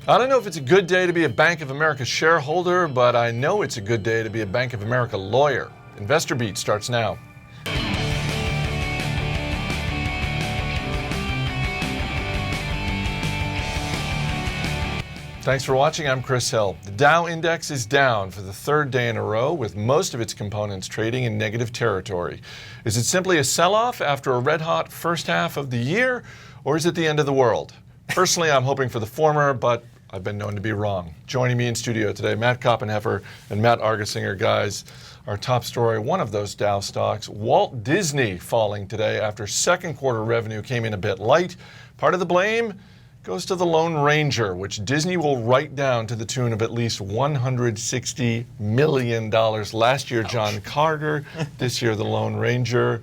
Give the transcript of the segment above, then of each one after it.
I don't know if it's a good day to be a Bank of America shareholder, but I know it's a good day to be a Bank of America lawyer. Investor Beat starts now. Thanks for watching. I'm Chris Hill. The Dow Index is down for the third day in a row, with most of its components trading in negative territory. Is it simply a sell-off after a red-hot first half of the year, or is it the end of the world? Personally, I'm hoping for the former, but I've been known to be wrong. Joining me in studio today, Matt Koppenheffer and Matt Argersinger. Guys, our top story, one of those Dow stocks, Walt Disney falling today after second quarter revenue came in a bit light. Part of the blame goes to the Lone Ranger, which Disney will write down to the tune of at least $160 million. Last year, John Carter. This year, the Lone Ranger.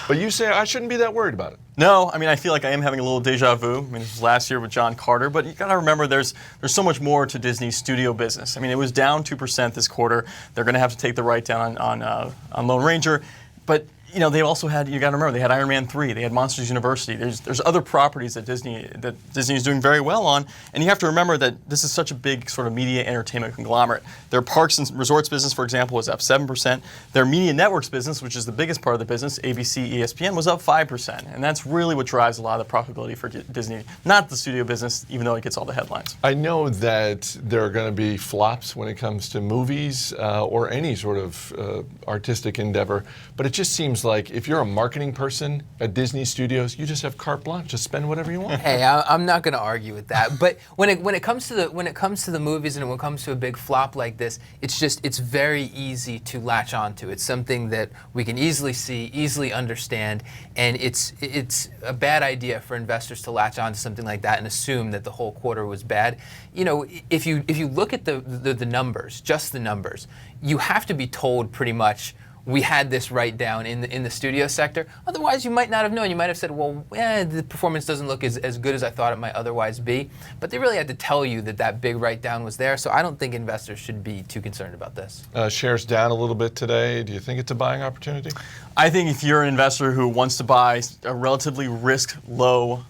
But you say I shouldn't be that worried about it. No, I mean, I feel like I am having a little deja vu. I mean, this was last year with John Carter, but you got to remember there's so much more to Disney's studio business. I mean, it was down 2% this quarter. They're going to have to take the write down on Lone Ranger, but you know, they also had, you got to remember, they had Iron Man 3, they had Monsters University. There's other properties that Disney is doing very well on, and you have to remember that this is such a big sort of media entertainment conglomerate. Their parks and resorts business, for example, was up 7%. Their media networks business, which is the biggest part of the business, ABC, ESPN, was up 5%, and that's really what drives a lot of the profitability for Disney, not the studio business, even though it gets all the headlines. I know that there are going to be flops when it comes to movies or any sort of artistic endeavor, but it just seems like if you're a marketing person at Disney Studios, you just have carte blanche to spend whatever you want. Hey, I'm not going to argue with that. But when it comes to the movies and when it comes to a big flop like this, it's very easy to latch onto. It's something that we can easily see, easily understand, and it's a bad idea for investors to latch onto something like that and assume that the whole quarter was bad. You know, if you look at the numbers, just the numbers, you have to be told pretty much we had this write down in the studio sector. Otherwise, you might not have known. You might have said, well, the performance doesn't look as good as I thought it might otherwise be. But they really had to tell you that big write down was there. So I don't think investors should be too concerned about this. Shares down a little bit today. Do you think it's a buying opportunity? I think if you're an investor who wants to buy a relatively risk-low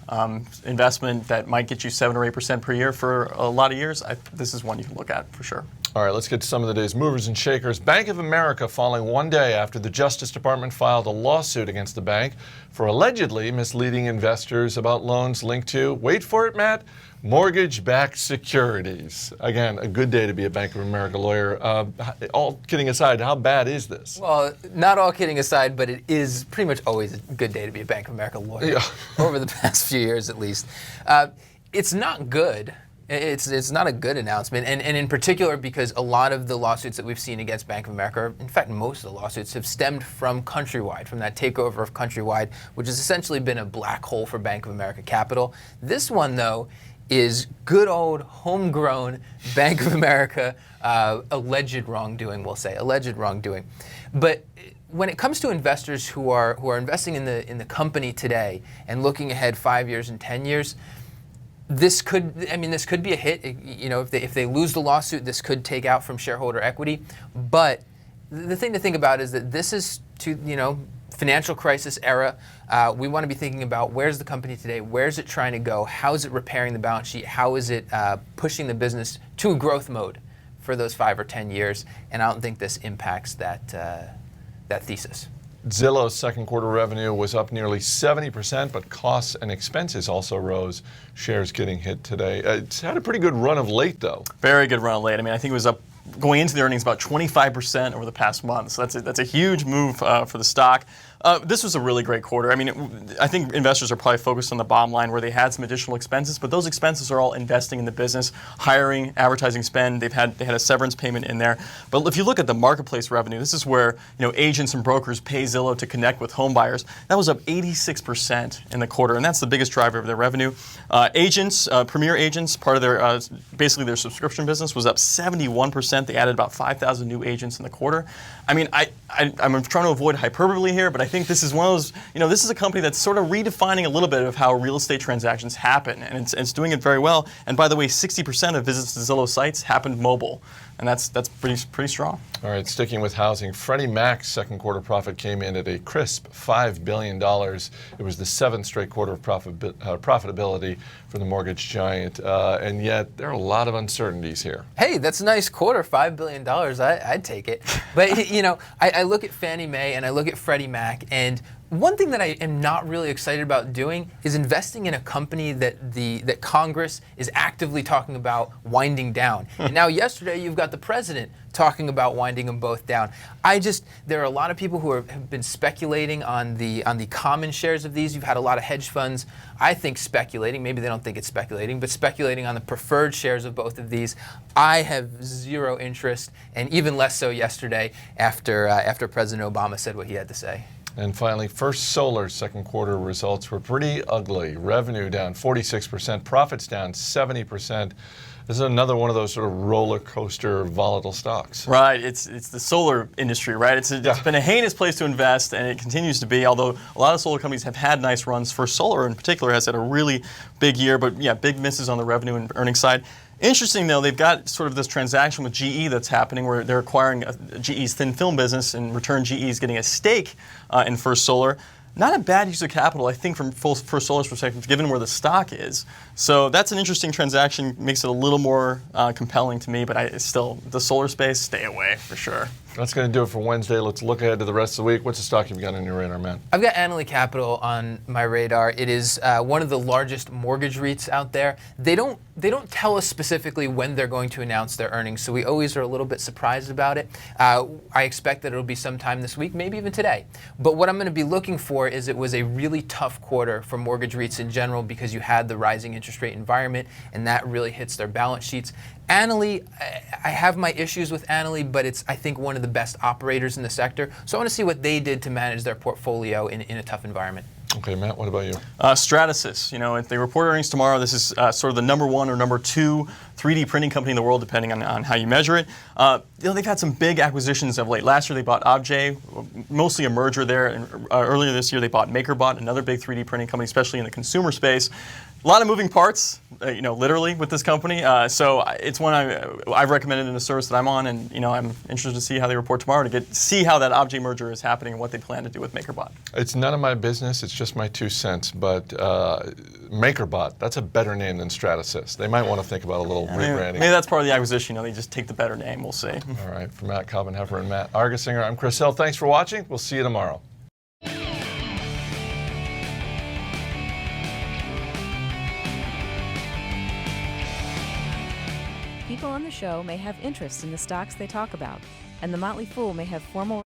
investment that might get you 7 or 8% per year for a lot of years, this is one you can look at for sure. All right, let's get to some of the day's movers and shakers. Bank of America falling one day after the Justice Department filed a lawsuit against the bank for allegedly misleading investors about loans linked to, wait for it, Matt, mortgage-backed securities. Again, a good day to be a Bank of America lawyer. All kidding aside, how bad is this? Well, not all kidding aside, but it is pretty much always a good day to be a Bank of America lawyer, over the past few years at least. It's not good. It's not a good announcement, and in particular because a lot of the lawsuits that we've seen against Bank of America, in fact most of the lawsuits, have stemmed from Countrywide, from that takeover of Countrywide, which has essentially been a black hole for Bank of America capital. This one, though, is good old homegrown Bank of America alleged wrongdoing, we'll say, alleged wrongdoing. But when it comes to investors who are investing in the company today and looking ahead 5 years and 10 years, this could be a hit. You know, if they lose the lawsuit, this could take out from shareholder equity. But the thing to think about is that this is financial crisis era. We want to be thinking about where's the company today, where's it trying to go, how is it repairing the balance sheet, how is it pushing the business to a growth mode for those 5 or 10 years. And I don't think this impacts that thesis. Zillow's second quarter revenue was up nearly 70%, but costs and expenses also rose. Shares getting hit today. It's had a pretty good run of late, though. Very good run of late. I mean, I think it was up going into the earnings about 25% over the past month. So that's a huge move for the stock. This was a really great quarter. I mean, I think investors are probably focused on the bottom line where they had some additional expenses, but those expenses are all investing in the business, hiring, advertising spend. They had a severance payment in there. But if you look at the marketplace revenue, this is where agents and brokers pay Zillow to connect with home buyers. That was up 86% in the quarter, and that's the biggest driver of their revenue. Agents, Premier Agents, part of their basically their subscription business was up 71%. They added about 5,000 new agents in the quarter. I mean, I'm trying to avoid hyperbole here, but I think this is one of those, this is a company that's sort of redefining a little bit of how real estate transactions happen, and it's doing it very well. And by the way, 60% of visits to Zillow sites happened mobile. and that's pretty strong. All right, sticking with housing, Freddie Mac's second quarter profit came in at a crisp $5 billion. It was the seventh straight quarter of profitability for the mortgage giant, and yet there are a lot of uncertainties here. Hey, that's a nice quarter, $5 billion. I'd take it. But you know, I look at Fannie Mae and I look at Freddie Mac, and one thing that I am not really excited about doing is investing in a company that Congress is actively talking about winding down. And now yesterday you've got the president talking about winding them both down. There are a lot of people who have been speculating on the common shares of these. You've had a lot of hedge funds, I think, speculating. Maybe they don't think it's speculating, but speculating on the preferred shares of both of these. I have zero interest, and even less so yesterday after President Obama said what he had to say. And finally, First Solar's second quarter results were pretty ugly. Revenue down 46%, profits down 70%. This is another one of those sort of roller coaster volatile stocks. Right, it's the solar industry, right? It's been a heinous place to invest, and it continues to be, although a lot of solar companies have had nice runs. First Solar in particular has had a really big year, but yeah, big misses on the revenue and earnings side. Interesting, though, they've got sort of this transaction with GE that's happening where they're acquiring GE's thin film business. In return, GE is getting a stake in First Solar. Not a bad use of capital, I think, from First Solar's perspective, given where the stock is. So that's an interesting transaction, makes it a little more compelling to me, but still, the solar space, stay away for sure. That's going to do it for Wednesday. Let's look ahead to the rest of the week. What's the stock you've got on your radar, Matt? I've got Annaly Capital on my radar. It is one of the largest mortgage REITs out there. They don't tell us specifically when they're going to announce their earnings, so we always are a little bit surprised about it. I expect that it'll be sometime this week, maybe even today. But what I'm going to be looking for is it was a really tough quarter for mortgage REITs in general because you had the rising interest rate environment, and that really hits their balance sheets. Annaly, I have my issues with Annaly, but it's, I think, one of the best operators in the sector. So I want to see what they did to manage their portfolio in a tough environment. Okay, Matt, what about you? Stratasys, you know, if they report earnings tomorrow, this is sort of the number one or number two 3D printing company in the world, depending on how you measure it. You know, they've had some big acquisitions of late. Last year they bought Objet, mostly a merger there. And earlier this year they bought MakerBot, another big 3D printing company, especially in the consumer space. A lot of moving parts, you know, literally with this company. So it's one I've recommended in a service that I'm on, and you know, I'm interested to see how they report tomorrow to see how that Objet merger is happening and what they plan to do with MakerBot. It's none of my business. It's just my 2 cents. But MakerBot, that's a better name than Stratasys. They might want to think about a little rebranding. Maybe that's part of the acquisition. You know, they just take the better name. We'll see. All right, for Matt Koppenheffer and Matt Argersinger, I'm Chris Hill. Thanks for watching. We'll see you tomorrow. People on the show may have interest in the stocks they talk about, and the Motley Fool may have formal